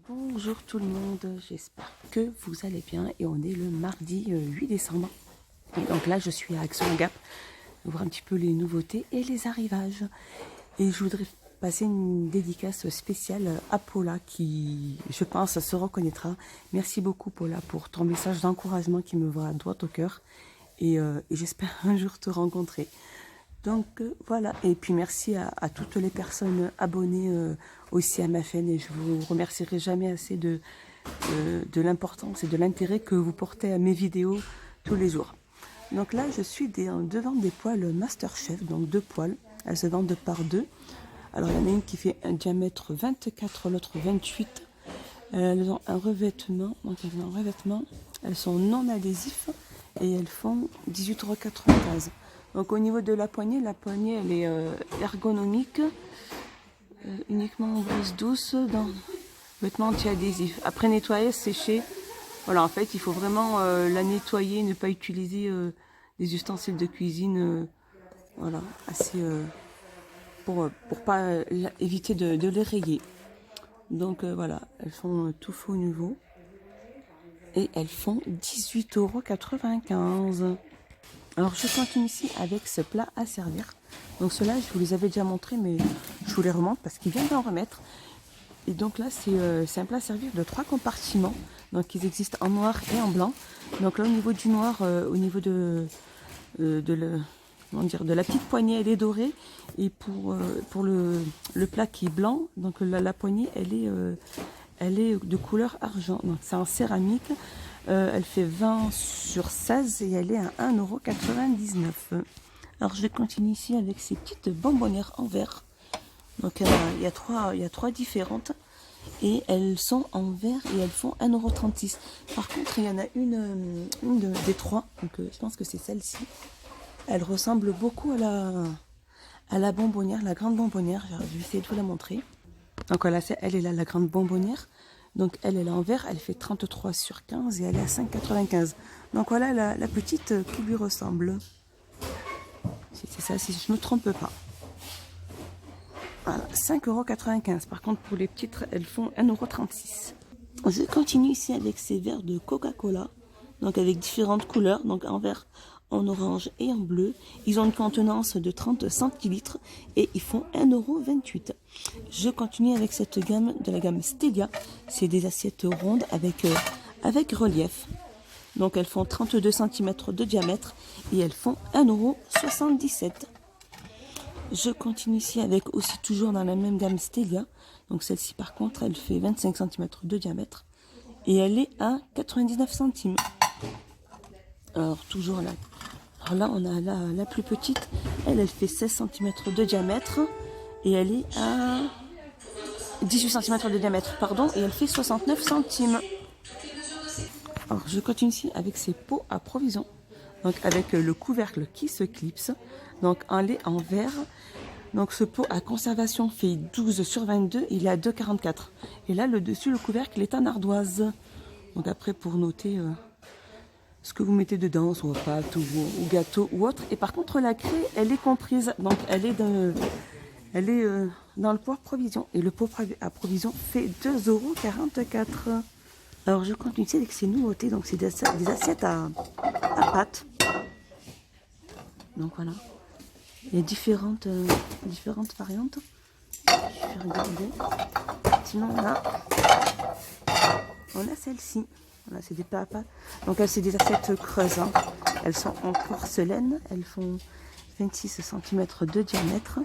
Bonjour tout le monde, j'espère que vous allez bien et on est le mardi 8 décembre. Et donc là je suis à Action-Gap, voir un petit peu les nouveautés et les arrivages. Et je voudrais passer une dédicace spéciale à Paula qui, je pense, se reconnaîtra. Merci beaucoup Paula pour ton message d'encouragement qui me va droit au cœur et j'espère un jour te rencontrer. Donc voilà, et puis merci à toutes les personnes abonnées aussi à ma chaîne et je vous remercierai jamais assez de l'importance et de l'intérêt que vous portez à mes vidéos tous les jours. Donc là je suis devant des poêles Masterchef, donc deux poêles, elles se vendent par deux. Alors il y en a une qui fait un diamètre 24, l'autre 28. Elles ont un revêtement, elles sont non adhésifs et elles font 18,95 €. Donc au niveau de la poignée elle est ergonomique, uniquement en brise douce, dans vêtements anti-adhésifs. Après nettoyer, sécher, voilà, en fait il faut vraiment la nettoyer, ne pas utiliser des ustensiles de cuisine, voilà, assez pour pas éviter de les rayer. Donc voilà, elles font tout faux nouveau et elles font 18,95 €. Alors je continue ici avec ce plat à servir. Donc ceux-là je vous les avais déjà montrés mais je vous les remonte parce qu'ils viennent d'en remettre. Et donc là c'est un plat à servir de 3 compartiments. Donc ils existent en noir et en blanc. Donc là au niveau du noir, au niveau de la petite poignée elle est dorée. Et pour le plat qui est blanc, donc la poignée elle est de couleur argent. Donc c'est en céramique. Elle fait 20 sur 16 et elle est à 1,99 €. Alors je continue ici avec ces petites bonbonnières en verre. Donc il y a trois différentes et elles sont en verre et elles font 1,36 €. Par contre il y en a une des trois, donc je pense que c'est celle-ci. Elle ressemble beaucoup à la bonbonnière, la grande bonbonnière. Je vais essayer de vous la montrer. Donc voilà, elle est là, la grande bonbonnière. Donc elle est en verre, elle fait 33 sur 15 et elle est à 5,95 €. Donc voilà la petite qui lui ressemble. C'est ça, si je ne me trompe pas. Voilà, 5,95 €. Par contre pour les petites, elles font 1,36 €. Je continue ici avec ces verres de Coca-Cola. Donc avec différentes couleurs, donc en vert, en orange et en bleu. Ils ont une contenance de 30 centilitres et ils font 1,28 €. Je continue avec cette gamme de la gamme Stelia. C'est des assiettes rondes avec relief. Donc elles font 32 cm de diamètre et elles font 1,77 €. Je continue ici avec aussi toujours dans la même gamme Stelia. Donc celle-ci par contre elle fait 25 cm de diamètre et elle est à 99 centimes. Alors toujours là. Alors là on a la plus petite. Elle fait 16 cm de diamètre et elle est à 18 cm de diamètre, pardon, et elle fait 69 centimes. Alors je continue ici avec ces pots à provision. Donc avec le couvercle qui se clipse. Donc un lait en verre. Donc ce pot à conservation fait 12 sur 22, il est à 2,44 €. Et là le dessus, le couvercle est en ardoise. Donc après pour noter ce que vous mettez dedans, soit pâte ou gâteau ou autre. Et par contre la craie elle est comprise. Donc elle est dans le pot à provision. Et le pot à provision fait 2,44 €. Alors je continue avec ces nouveautés. Donc c'est des assiettes à pâte. Donc voilà. Il y a différentes variantes. Je vais regarder. Sinon on a celle-ci. Voilà, c'est des plats à pâte. Donc c'est des assiettes creuses. Hein. Elles sont en porcelaine. Elles font 26 cm de diamètre.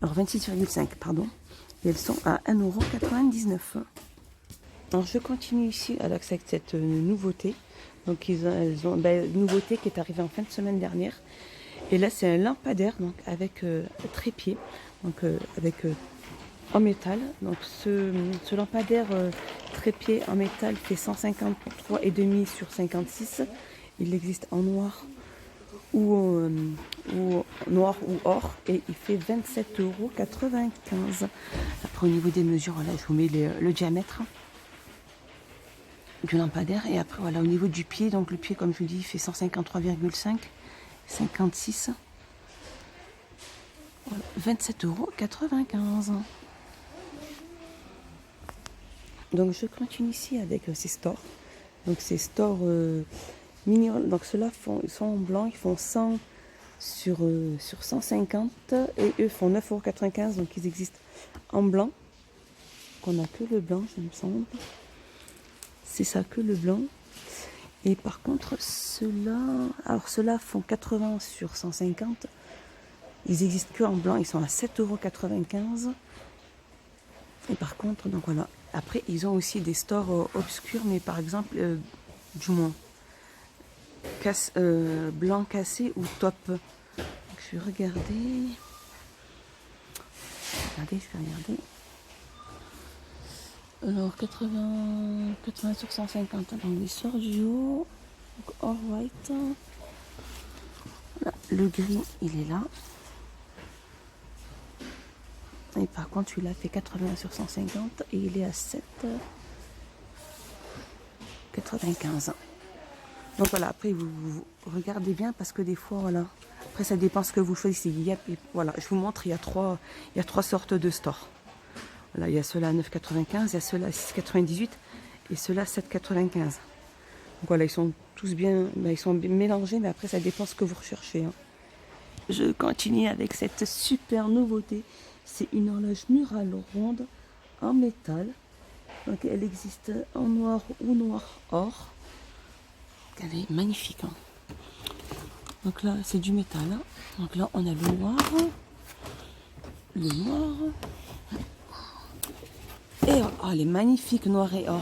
Alors 26,5 pardon. Et elles sont à 1,99 €. Alors je continue ici avec cette nouveauté. Donc elles ont une nouveauté qui est arrivée en fin de semaine dernière. Et là c'est un lampadaire donc avec trépied, donc en métal. Donc ce lampadaire trépied en métal fait 153,5 sur 56. Il existe en noir ou noir ou or et il fait 27,95 €. Après au niveau des mesures, voilà, je vous mets le diamètre du lampadaire et après voilà au niveau du pied, donc le pied comme je vous dis il fait 153,5, 56, voilà, 27,95 €. Donc je continue ici avec ces stores. Donc ces stores mini. Donc ceux-là sont en blanc, ils font 100 sur 150 et eux font 9,95 €. Donc ils existent en blanc. On n'a que le blanc, il me semble. C'est ça, que le blanc. Et par contre, ceux-là, alors ceux-là font 80 sur 150. Ils existent que en blanc, ils sont à 7,95 €. Et par contre, donc voilà. Après, ils ont aussi des stores obscurs, mais par exemple, du moins, blanc cassé ou top. Donc, je vais regarder. Je vais regarder. Alors, 80 sur 150. Donc, l'histoire du haut. Donc, all white. Là, le gris, il est là. Et par contre, celui-là fait 80 sur 150 et il est à 7,95 €. Donc voilà, après vous regardez bien parce que des fois, voilà, après ça dépend ce que vous choisissez. Voilà, je vous montre, il y a trois sortes de stores. Voilà, il y a ceux-là à 9,95, il y a ceux-là à 6,98 et ceux-là à 7,95. Donc voilà, ils sont tous bien, ils sont bien mélangés, mais après ça dépend ce que vous recherchez. Hein. Je continue avec cette super nouveauté. C'est une horloge murale ronde en métal. Donc elle existe en noir ou noir or. Elle est magnifique. Hein. Donc là c'est du métal. Hein. Donc là on a le noir. Le noir. Et oh, elle est magnifique, noir et or.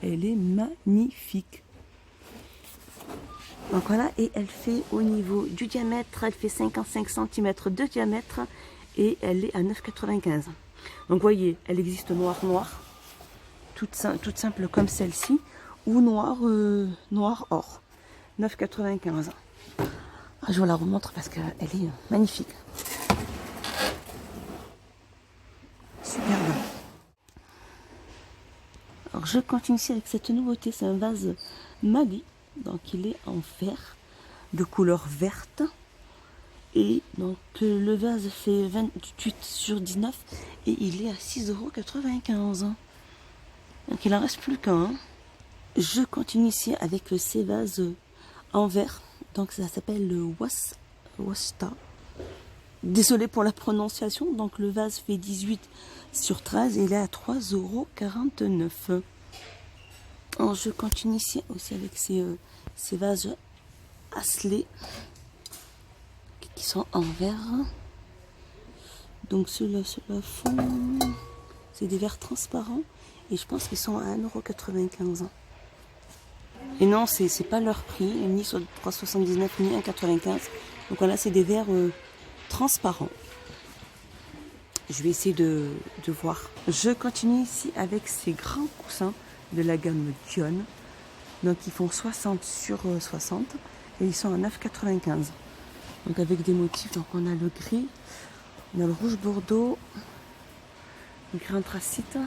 Elle est magnifique. Donc voilà, et elle fait au niveau du diamètre, elle fait 55 cm de diamètre. Et elle est à 9,95 €. Donc vous voyez, elle existe noir, toute simple comme celle-ci, ou noir or, 9,95 €. Je vous la remontre parce qu'elle est magnifique. Superbe. Alors je continue ici avec cette nouveauté, c'est un vase Mali, donc il est en verre, de couleur verte. Et donc le vase fait 28 sur 19 et il est à 6,95 €. Donc il en reste plus qu'un. Je continue ici avec ces vases en verre. Donc ça s'appelle le Wasta. Désolé pour la prononciation. Donc le vase fait 18 sur 13 et il est à 3,49 €. Alors je continue ici aussi avec ces vases Asselet qui sont en verre. Donc ceux-là font... C'est des verres transparents. Et je pense qu'ils sont à 1,95 €. Et non, c'est pas leur prix. Ni sur 3,79 ni 1,95 €. Donc voilà, c'est des verres transparents. Je vais essayer de voir. Je continue ici avec ces grands coussins de la gamme Dion. Donc ils font 60 sur 60. Et ils sont à 9,95 €. Donc avec des motifs, donc on a le gris, on a le rouge bordeaux, le gris anthracite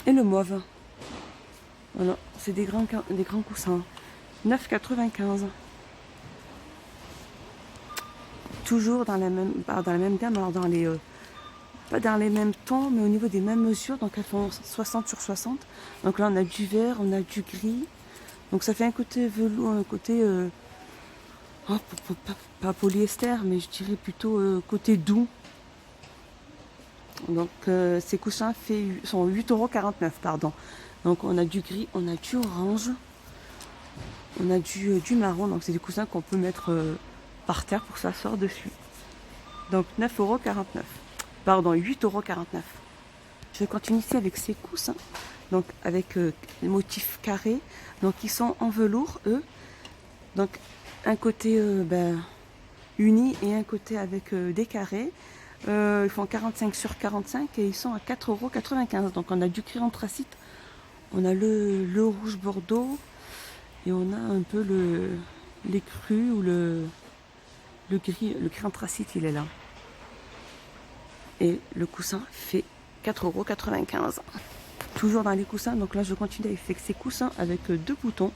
et le mauve. Voilà, c'est des grands coussins. 9,95 €. Toujours dans la même gamme, alors pas dans les mêmes tons, mais au niveau des mêmes mesures. Donc elles font 60 sur 60. Donc là on a du vert, on a du gris. Donc ça fait un côté velours, un côté... pas polyester, mais je dirais plutôt côté doux. Donc ces coussins sont 8,49 €, pardon. Donc on a du gris, on a du orange, on a du marron. Donc c'est des coussins qu'on peut mettre par terre pour s'asseoir dessus. Donc 9,49 €. Pardon, 8,49 €. Je continue ici avec ces coussins. Donc avec les motifs carrés. Donc ils sont en velours, eux. Donc un côté uni et un côté avec des carrés. Ils font 45 sur 45 et ils sont à 4,95 €. Donc on a du gris anthracite, on a le rouge bordeaux et on a un peu les crus ou le gris anthracite, il est là. Et le coussin fait 4,95 €. Toujours dans les coussins, donc là je continue avec ces coussins avec deux boutons.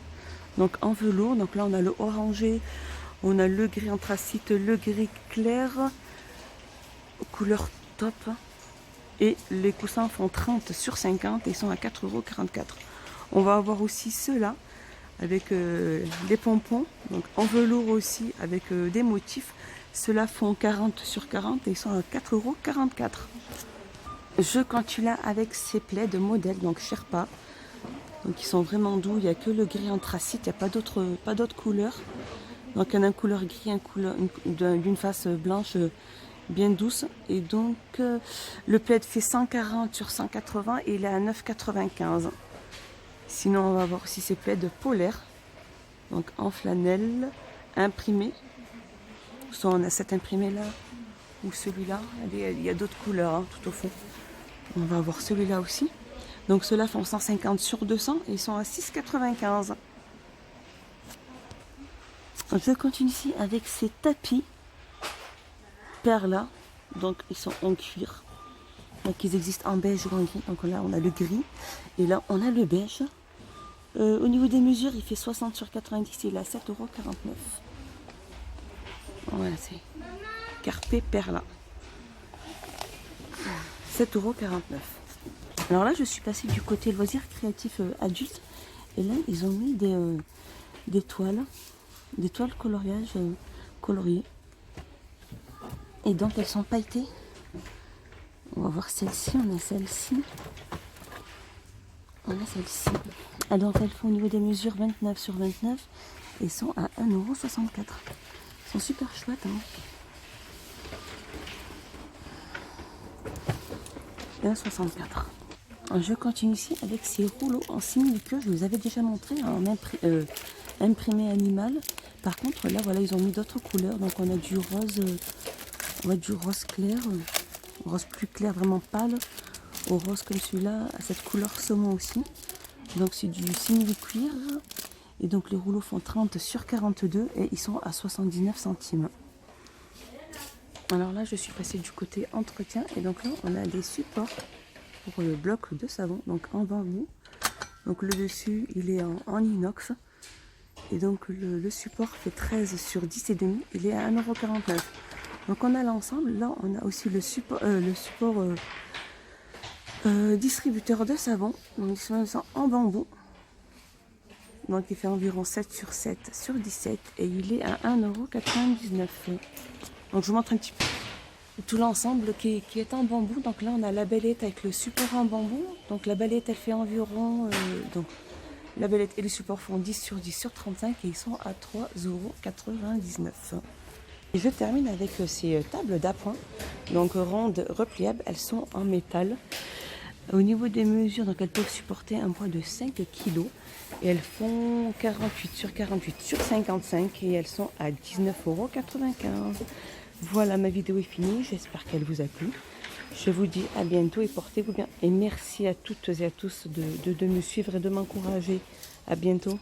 Donc en velours, donc là on a le orangé, on a le gris anthracite, le gris clair, couleur top. Et les coussins font 30 sur 50 et sont à 4,44 €. On va avoir aussi ceux-là avec des pompons, donc en velours aussi avec des motifs. Ceux-là font 40 sur 40 et ils sont à 4,44 €. Je continue là avec ces plaids de modèle, donc Sherpa. Donc ils sont vraiment doux, il n'y a que le gris anthracite, il n'y a pas d'autres couleurs. Donc il y en a une couleur gris, d'une face blanche bien douce. Et donc le plaid fait 140 sur 180 et il est à 9,95 €. Sinon on va avoir aussi ces plaids polaires, donc en flanelle, imprimé. Soit on a cet imprimé là ou celui-là, il y a d'autres couleurs hein, tout au fond. On va avoir celui-là aussi. Donc ceux-là font 150 sur 200 et ils sont à 6,95 €. Je continue ici avec ces tapis perla. Donc ils sont en cuir. Donc ils existent en beige ou en gris. Donc là on a le gris et là on a le beige. Au niveau des mesures, il fait 60 sur 90 et il est à 7,49 €. Voilà, c'est Carpe Perla. 7,49 €. Alors là, je suis passée du côté loisirs créatifs adultes. Et là, ils ont mis des toiles coloriage coloriées. Et donc, elles sont pailletées. On va voir celle-ci, on a celle-ci. On a celle-ci. Ah, donc, elles font au niveau des mesures 29 sur 29 et sont à 1,64 €. Elles sont super chouettes. Hein. 1,64 €. Je continue ici avec ces rouleaux en simili-queue. Je vous avais déjà montré en imprimé animal. Par contre, là, voilà, ils ont mis d'autres couleurs. Donc, on a du rose clair, rose plus clair, vraiment pâle, au rose comme celui-là, à cette couleur saumon aussi. Donc, c'est du simili-cuir. Et donc, les rouleaux font 30 sur 42 et ils sont à 79 centimes. Alors là, je suis passée du côté entretien et donc là, on a des supports pour le bloc de savon, donc en bambou. Donc le dessus, il est en inox. Et donc le support fait 13 sur 10,5, il est à 1,49 €. Donc on a l'ensemble, là on a aussi le support distributeur de savon, donc ils sont en bambou. Donc il fait environ 7 sur 7 sur 17 et il est à 1,99 €. Donc je vous montre un petit peu tout l'ensemble qui est en bambou. Donc là on a la belette avec le support en bambou. Donc la belette elle fait environ donc la belette et le support font 10 sur 10 sur 35 et ils sont à 3,99 €. Et je termine avec ces tables d'appoint, donc rondes repliables, elles sont en métal. Au niveau des mesures, donc elles peuvent supporter un poids de 5 kg et elles font 48 sur 48 sur 55 et elles sont à 19,95 €. Voilà, ma vidéo est finie, j'espère qu'elle vous a plu. Je vous dis à bientôt et portez-vous bien. Et merci à toutes et à tous de me suivre et de m'encourager. À bientôt.